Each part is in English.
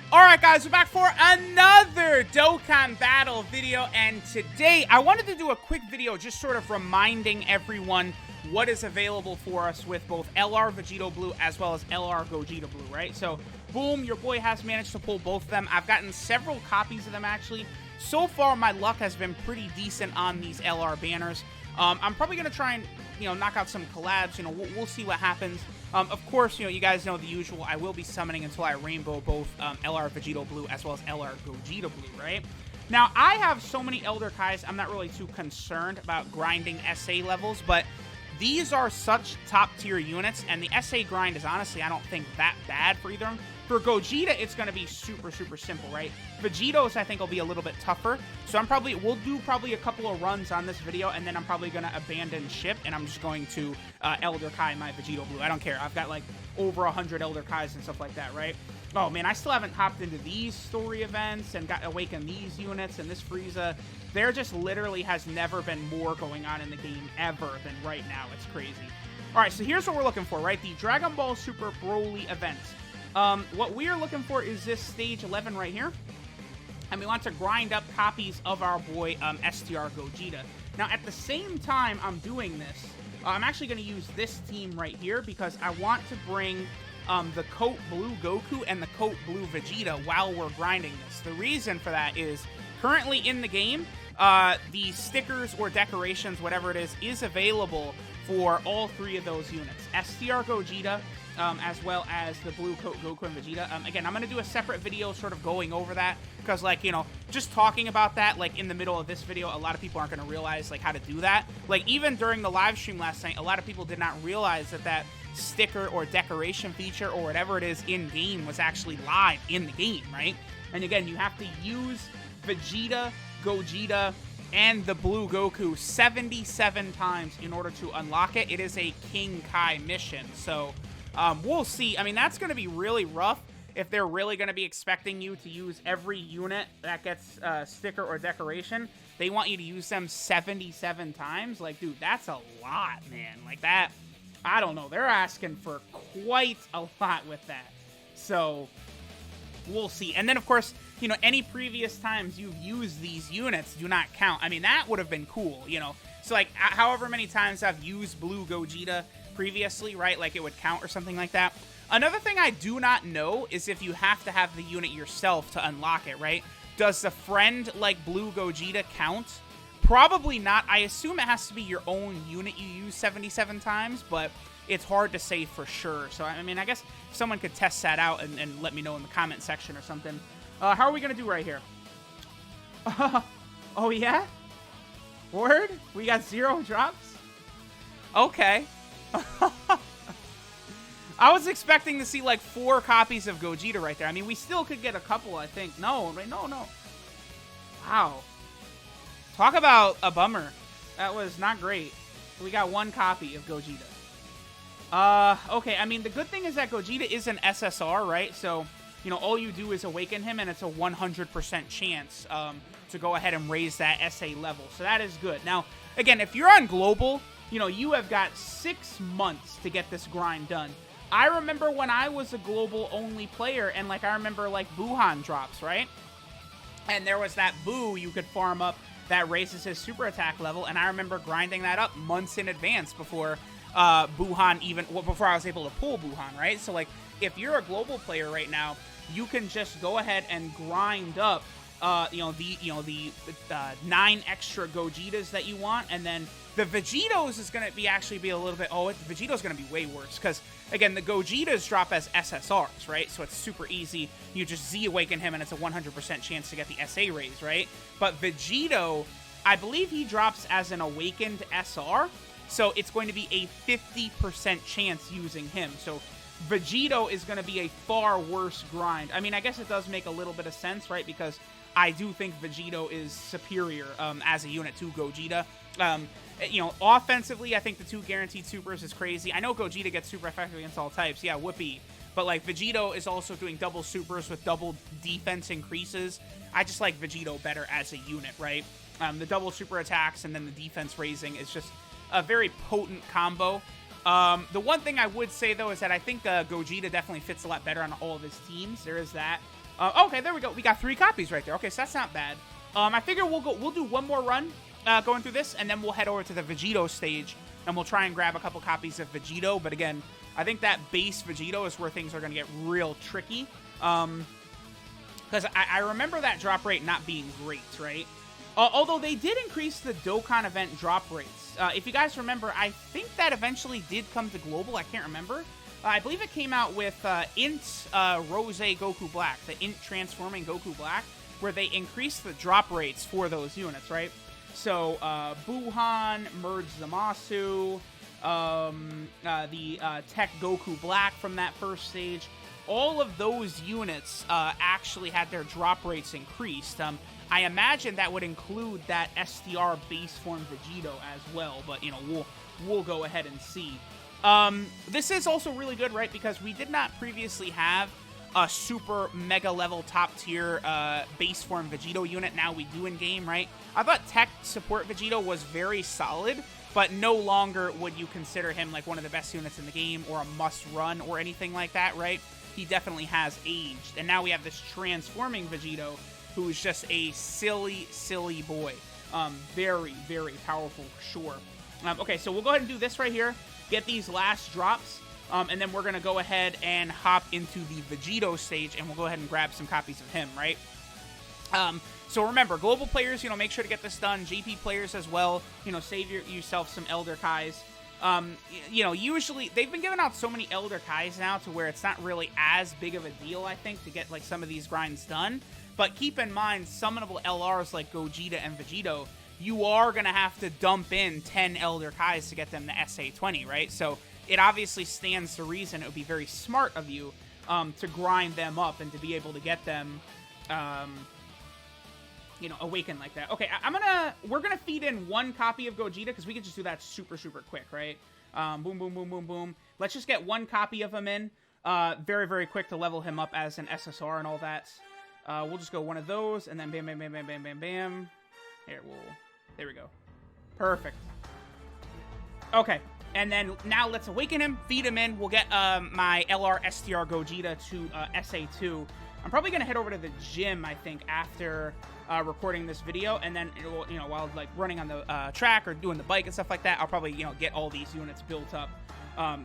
Alright guys, we're back for another Dokkan battle video, and today I wanted to do a quick video just sort of reminding everyone what is available for us with both LR Vegito Blue as well as LR Gogeta Blue, right? So, boom, your boy has managed to pull both of them. I've gotten several copies of them actually. So far, my luck has been pretty decent on these LR banners. I'm probably going to try and, knock out some collabs. We'll see what happens. Of course, you guys know the usual. I will be summoning until I rainbow both LR Vegito Blue as well as LR Gogeta Blue, right? Now, I have so many Elder Kais, I'm not really too concerned about grinding SA levels, but these are such top-tier units, and the SA grind is honestly, I don't think, that bad for either of them. For Gogeta, it's going to be super, super simple, right? Vegito's, I think, will be a little bit tougher. So we'll do probably a couple of runs on this video, and then I'm probably going to abandon ship, and I'm just going to Elder Kai my Vegito Blue. I don't care. I've got, like, over 100 Elder Kais and stuff like that, right? Oh, man, I still haven't hopped into these story events and got awakened these units and this Frieza. There just literally has never been more going on in the game ever than right now. It's crazy. All right, so here's what we're looking for, right? The Dragon Ball Super Broly event. What we are looking for is this stage 11 right here. And we want to grind up copies of our boy STR Gogeta. Now, at the same time I'm doing this, I'm actually going to use this team right here because I want to bring the Coat Blue Goku and the Coat Blue Vegeta while we're grinding this. The reason for that is currently in the game, the stickers or decorations, whatever it is available for all three of those units. STR Gogeta, as well as the Blue Coat Goku and Vegeta. Again, I'm going to do a separate video sort of going over that, because, like, just talking about that, like, in the middle of this video, a lot of people aren't going to realize, like, how to do that. Like, even during the live stream last night, a lot of people did not realize that sticker or decoration feature or whatever it is in-game was actually live in the game, right? And again, you have to use Vegeta, Gogeta, and the Blue Goku 77 times in order to unlock it. It is a King Kai mission, so we'll see. I mean, that's going to be really rough if they're really going to be expecting you to use every unit that gets sticker or decoration. They want you to use them 77 times. Like, dude, that's a lot, man. Like, that, I don't know. They're asking for quite a lot with that. So, we'll see. And then, of course, any previous times you've used these units do not count. I mean, that would have been cool, So, like, however many times I've used Blue Gogeta previously, right? Like, it would count or something like that. Another thing I do not know is if you have to have the unit yourself to unlock it, right? Does the friend, like, Blue Gogeta count? Probably not. I assume it has to be your own unit you use 77 times, but it's hard to say for sure. So, I mean, I guess someone could test that out and let me know in the comment section or something. How are we going to do right here? Oh, yeah? Word? We got 0 drops? Okay. I was expecting to see, like, 4 copies of Gogeta right there. I mean, we still could get a couple, I think. No. Wow. Talk about a bummer. That was not great. We got 1 copy of Gogeta. Okay, I mean, the good thing is that Gogeta is an SSR, right? So, all you do is awaken him, and it's a 100% chance to go ahead and raise that SA level. So that is good. Now, again, if you're on Global, you have got 6 months to get this grind done. I remember when I was a Global-only player, and, like, I remember, like, Buhan drops, right? And there was that Boo you could farm up that raises his super attack level, and I remember grinding that up months in advance before before I was able to pull Buhan, right? So, like, if you're a Global player right now, you can just go ahead and grind up, the 9 extra Gogetas that you want, and then the Vegitos is going to actually be a little bit, Vegito's going to be way worse, because, again, the Gogetas drop as SSRs, right? So it's super easy. You just Z-awaken him, and it's a 100% chance to get the SA raise, right? But Vegito, I believe he drops as an awakened SR, so it's going to be a 50% chance using him. So Vegito is going to be a far worse grind. I mean, I guess it does make a little bit of sense, right? Because I do think Vegito is superior as a unit to Gogeta. Offensively, I think the 2 guaranteed supers is crazy. I know Gogeta gets super effective against all types. Yeah, whoopee. But, like, Vegito is also doing double supers with double defense increases. I just like Vegito better as a unit, right? The double super attacks and then the defense raising is just a very potent combo. The one thing I would say, though, is that I think Gogeta definitely fits a lot better on all of his teams. There is that. Okay, there we go. We got 3 copies right there. Okay, so that's not bad. I figure we'll do one more run going through this, and then we'll head over to the Vegito stage, and we'll try and grab a couple copies of Vegito. But again, I think that base Vegito is where things are going to get real tricky. Because I remember that drop rate not being great, right? Although they did increase the Dokkan event drop rates. If you guys remember, I think that eventually did come to Global. I can't remember. I believe it came out with Int Rose Goku Black, the Int Transforming Goku Black, where they increased the drop rates for those units, right? So, Buhan, Merge Zamasu, the Tech Goku Black from that first stage, all of those units actually had their drop rates increased. I imagine that would include that STR base form Vegito as well, but, you know, we'll go ahead and see. This is also really good, right, because we did not previously have a super mega level top tier base form Vegito unit. Now we do in game, right? I thought Tech Support Vegito was very solid, but no longer would you consider him like one of the best units in the game or a must run or anything like that, right? He definitely has aged. And now we have this transforming Vegito who's just a silly, silly boy. Very, very powerful for sure. Okay, so we'll go ahead and do this right here. Get these last drops. And then we're going to go ahead and hop into the Vegito stage, and we'll go ahead and grab some copies of him, right? So remember, global players, you know, make sure to get this done. JP players as well, you know, save yourself some Elder Kais. You know, usually, they've been giving out so many Elder Kais now to where it's not really as big of a deal, I think, to get, like, some of these grinds done. But keep in mind, summonable LRs like Gogeta and Vegito, you are going to have to dump in 10 Elder Kais to get them to SA20, right? So it obviously stands to reason it would be very smart of you to grind them up and to be able to get them, you know, awakened like that. Okay, we're gonna feed in 1 copy of Gogeta because we can just do that super, super quick, right? Boom, boom, boom, boom, boom. Let's just get 1 copy of him in. Very, very quick to level him up as an SSR and all that. We'll just go 1 of those, and then bam, bam, bam, bam, bam, bam, bam. There we go. Perfect. Okay. And then now let's awaken him, feed him in. We'll get my LR STR Gogeta to SA2. I'm probably going to head over to the gym, I think, after recording this video. And then, you know, while like running on the track or doing the bike and stuff like that, I'll probably, you know, get all these units built up.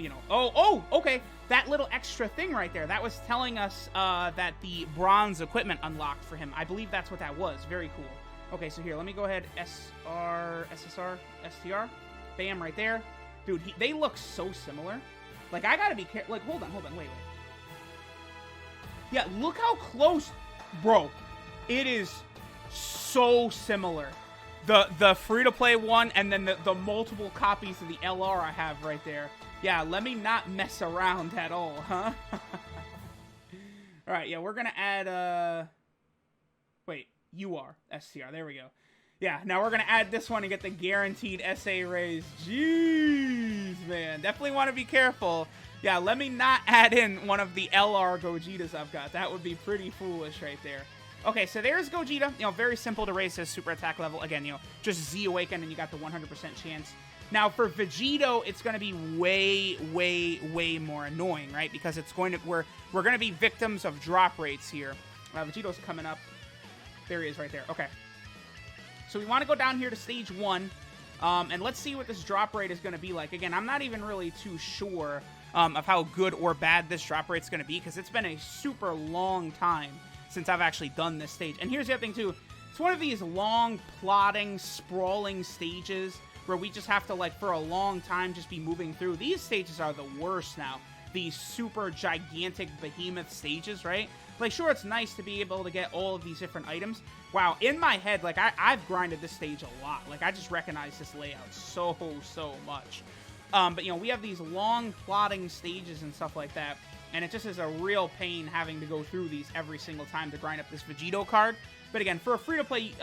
You know, okay. That little extra thing right there, that was telling us that the bronze equipment unlocked for him. I believe that's what that was. Very cool. Okay, so here, let me go ahead. SSR, STR. Bam, right there. Dude, they look so similar. Like, I gotta be careful. Like, hold on, wait. Yeah, look how close. Bro, it is so similar. The free-to-play one, and then the multiple copies of the LR I have right there. Yeah, let me not mess around at all, huh? Alright, yeah, we're gonna add, wait, UR, STR, there we go. Yeah, now we're going to add this one and get the guaranteed SA raise. Jeez, man. Definitely want to be careful. Yeah, let me not add in one of the LR Gogetas I've got. That would be pretty foolish right there. Okay, so there's Gogeta. You know, very simple to raise his super attack level. Again, you know, just Z Awaken and you got the 100% chance. Now, for Vegito, it's going to be way, way, way more annoying, right? Because it's going to, we're going to be victims of drop rates here. Vegito's coming up. There he is right there. Okay. So we want to go down here to stage 1, and let's see what this drop rate is going to be like. Again, I'm not even really too sure of how good or bad this drop rate is going to be, because it's been a super long time since I've actually done this stage. And here's the other thing, too. It's one of these long, plodding, sprawling stages where we just have to, like, for a long time just be moving through. These stages are the worst now. These super gigantic behemoth stages, right? Like, sure, it's nice to be able to get all of these different items. Wow, in my head, like, I've grinded this stage a lot. Like, I just recognize this layout so much. But, you know, we have these long, plodding stages and stuff like that. And it just is a real pain having to go through these every single time to grind up this Vegito card. But again, for a free-to-play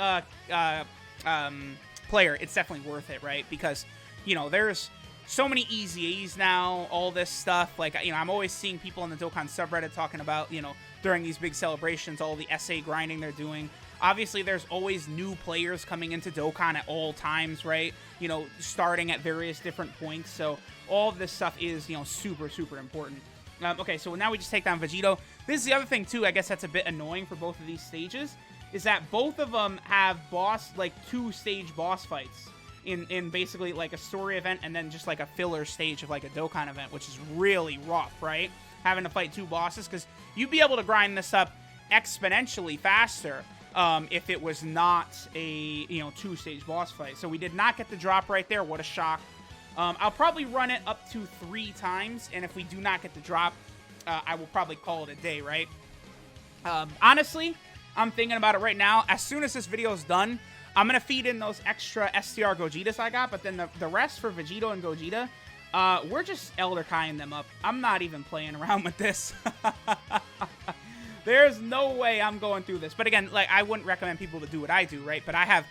player, it's definitely worth it, right? Because, you know, there's so many easy A's now, all this stuff. Like, you know, I'm always seeing people in the Dokkan subreddit talking about, you know, during these big celebrations, all the SA grinding they're doing. Obviously, there's always new players coming into Dokkan at all times, right? You know, starting at various different points. So all of this stuff is, you know, super important. Okay, so now we just take down Vegito. This is the other thing, too, I guess that's a bit annoying for both of these stages, is that both of them have two-stage boss fights in basically, like, a story event and then just, like, a filler stage of, like, a Dokkan event, which is really rough, right? Having to fight two bosses, because you'd be able to grind this up exponentially faster if it was not a, two-stage boss fight. So we did not get the drop right there. What a shock. I'll probably run it up to 3 times, and if we do not get the drop, I will probably call it a day, right? Honestly, I'm thinking about it right now. As soon as this video is done, I'm going to feed in those extra STR Gogetas I got, but then the rest for Vegito and Gogeta, we're just Elder Kaiing them up. I'm not even playing around with this. There's no way I'm going through this. But again, like, I wouldn't recommend people to do what I do, right? But I have,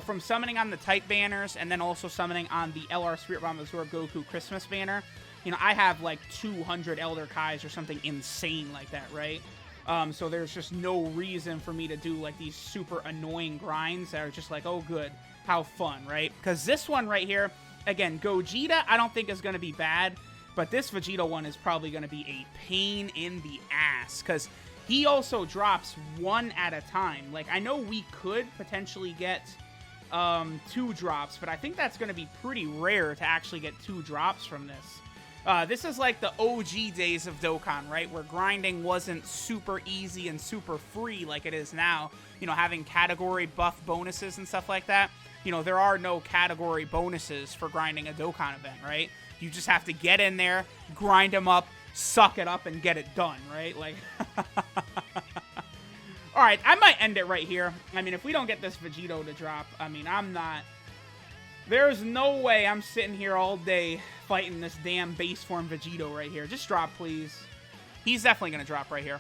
from summoning on the type banners and then also summoning on the LR Spirit Bomb Absorb Goku Christmas banner, I have like 200 Elder Kais or something insane like that, right? So there's just no reason for me to do like these super annoying grinds that are just like, oh good, how fun, right? Because this one right here, again, Gogeta I don't think is going to be bad, but this Vegito one is probably going to be a pain in the ass, because he also drops one at a time. Like, I know we could potentially get 2 drops, but I think that's going to be pretty rare to actually get 2 drops from this. This is like the OG days of Dokkan, right? Where grinding wasn't super easy and super free like it is now. Having category buff bonuses and stuff like that. There are no category bonuses for grinding a Dokkan event, right? You just have to get in there, grind them up, suck it up, and get it done, right? Like, alright, I might end it right here. I mean, if we don't get this Vegito to drop, I mean, there's no way I'm sitting here all day fighting this damn base form Vegito right here. Just drop, please. He's definitely going to drop right here.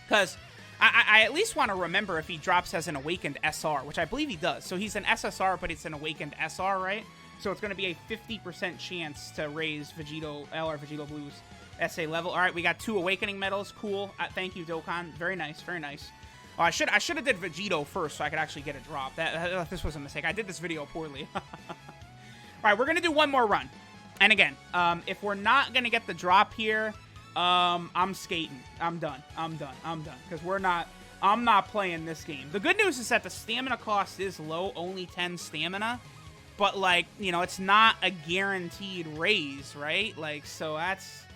Because I at least want to remember if he drops as an Awakened SR, which I believe he does. So he's an SSR, but it's an Awakened SR, right? So it's going to be a 50% chance to raise Vegito, LR Vegito Blue's SA level. All right, we got 2 Awakening medals. Cool. Thank you, Dokkan. Very nice, very nice. Oh, I should have did Vegito first so I could actually get a drop. This was a mistake. I did this video poorly. All right, we're going to do one more run. And again, if we're not going to get the drop here, I'm skating. I'm done. Because I'm not playing this game. The good news is that the stamina cost is low, only 10 stamina. But, like, it's not a guaranteed raise, right? Like, so that's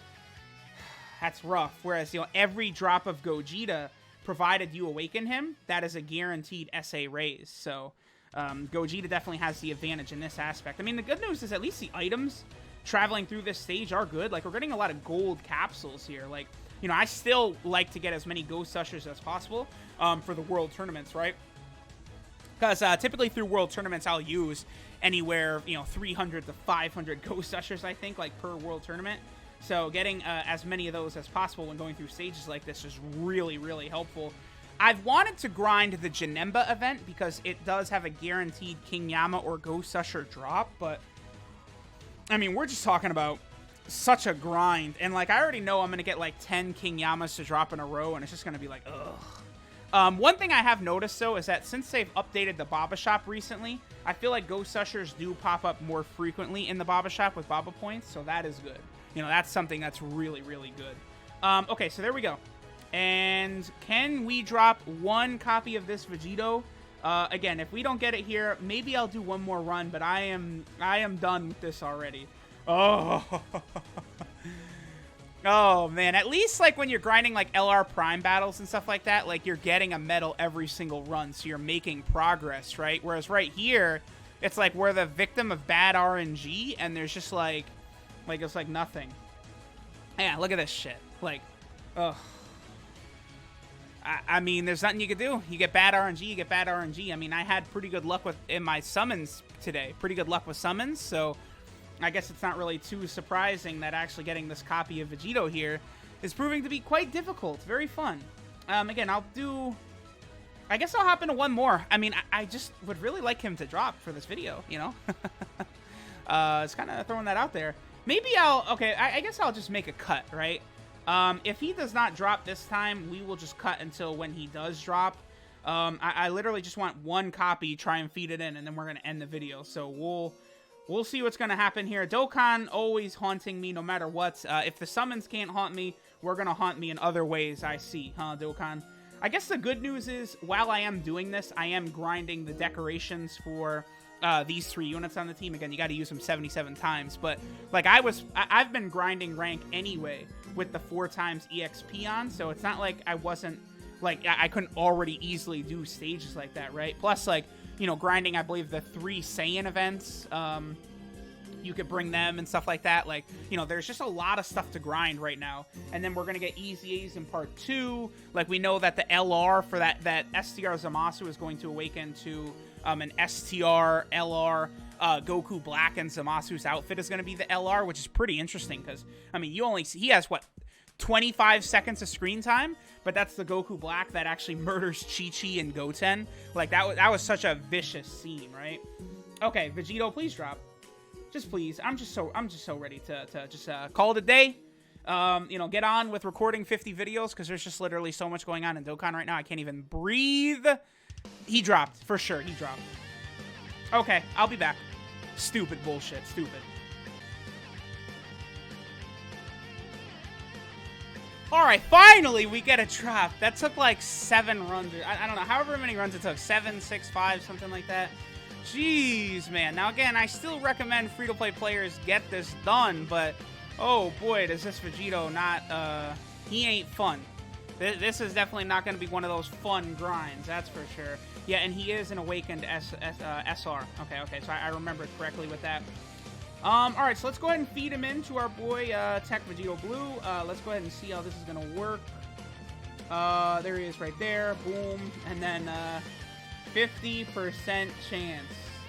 rough. Whereas, every drop of Gogeta, provided you awaken him, that is a guaranteed SA raise. So, Gogeta definitely has the advantage in this aspect. I mean, the good news is at least the items traveling through this stage are good. Like, we're getting a lot of gold capsules here. Like, I still like to get as many Ghost Ushers as possible for the World Tournaments, right? Because typically through World Tournaments, I'll use anywhere, 300 to 500 Ghost Ushers, I think, like, per World Tournament. So getting as many of those as possible when going through stages like this is really, really helpful. I've wanted to grind the Janemba event because it does have a guaranteed King Yama or Ghost Usher drop, but, I mean, we're just talking about such a grind. And, like, I already know I'm going to get, like, 10 King Yamas to drop in a row, and it's just going to be like, ugh. One thing I have noticed, though, is that since they've updated the Baba Shop recently, I feel like Ghost Ushers do pop up more frequently in the Baba Shop with Baba points, so that is good. That's something that's really, really good. Okay, so there we go. And can we drop 1 copy of this Vegito? Again, if we don't get it here, maybe I'll do one more run, but I am done with this already. Oh. Oh, man. At least, like, when you're grinding, like, LR Prime battles and stuff like that, like, you're getting a medal every single run, so you're making progress, right? Whereas right here, it's like we're the victim of bad RNG, and there's just, like, it's like nothing. Yeah, look at this shit. Like, ugh. I mean, there's nothing you can do. You get bad RNG, you get bad RNG. I mean, I had pretty good luck in my summons today. Pretty good luck with summons, so I guess it's not really too surprising that actually getting this copy of Vegito here is proving to be quite difficult. Very fun. Again, I guess I'll hop into one more. I mean, I just would really like him to drop for this video, It's kind of throwing that out there. Maybe I guess I'll just make a cut, right? If he does not drop this time, we will just cut until when he does drop. I literally just want 1 copy, try and feed it in, and then we're going to end the video. So we'll we'll see what's going to happen here. Dokkan always haunting me no matter what. If the summons can't haunt me, we're going to haunt me in other ways, I see, huh, Dokkan? I guess the good news is, while I am doing this, I am grinding the decorations for these 3 units on the team. Again, you got to use them 77 times, but like I've been grinding rank anyway with the 4 times EXP on, so it's not like I wasn't, like, I couldn't already easily do stages like that, right? Plus, like, you know, grinding, I believe, the 3 Saiyan events, you could bring them and stuff like that. Like, you know, there's just a lot of stuff to grind right now. And then we're going to get Easy A's in part 2. Like, we know that the LR for that STR Zamasu is going to awaken to an STR, LR, Goku Black, and Zamasu's outfit is going to be the LR, which is pretty interesting because, I mean, you only see, he has, what, 25 seconds of screen time, but that's the Goku Black that actually murders Chi-Chi and Goten. Like, that was such a vicious scene, right? Okay, Vegito, please drop. Just please. I'm just so ready to just call it a day. You know, get on with recording 50 videos because there's just literally so much going on in Dokkan right now. I can't even breathe. He dropped. For sure, he dropped. Okay, I'll be back. Stupid bullshit. Stupid. Alright, finally we get a drop. That took like 7 runs. I don't know, however many runs it took. 7, 6, 5, something like that. Jeez, man. Now, again, I still recommend free-to-play players get this done, but, oh, boy, does this Vegito not, he ain't fun. This is definitely not going to be one of those fun grinds, that's for sure. Yeah, and he is an awakened SR. Okay, so I remembered correctly with that. Alright, so let's go ahead and feed him into our boy, Tech Vegito Blue. Let's go ahead and see how this is going to work. There he is right there. Boom. And then, 50% chance.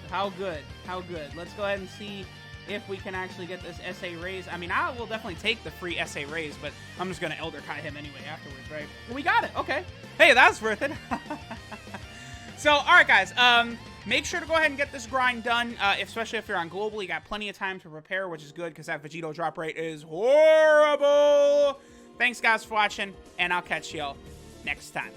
How good? How good? Let's go ahead and see if we can actually get this SA raise. I mean, I will definitely take the free SA raise, but I'm just going to Elder Kai him anyway afterwards, right? We got it. Okay. Hey, that's worth it. So, all right, guys. Make sure to go ahead and get this grind done, especially if you're on Global. You got plenty of time to prepare, which is good because that Vegito drop rate is horrible. Thanks, guys, for watching, and I'll catch y'all next time.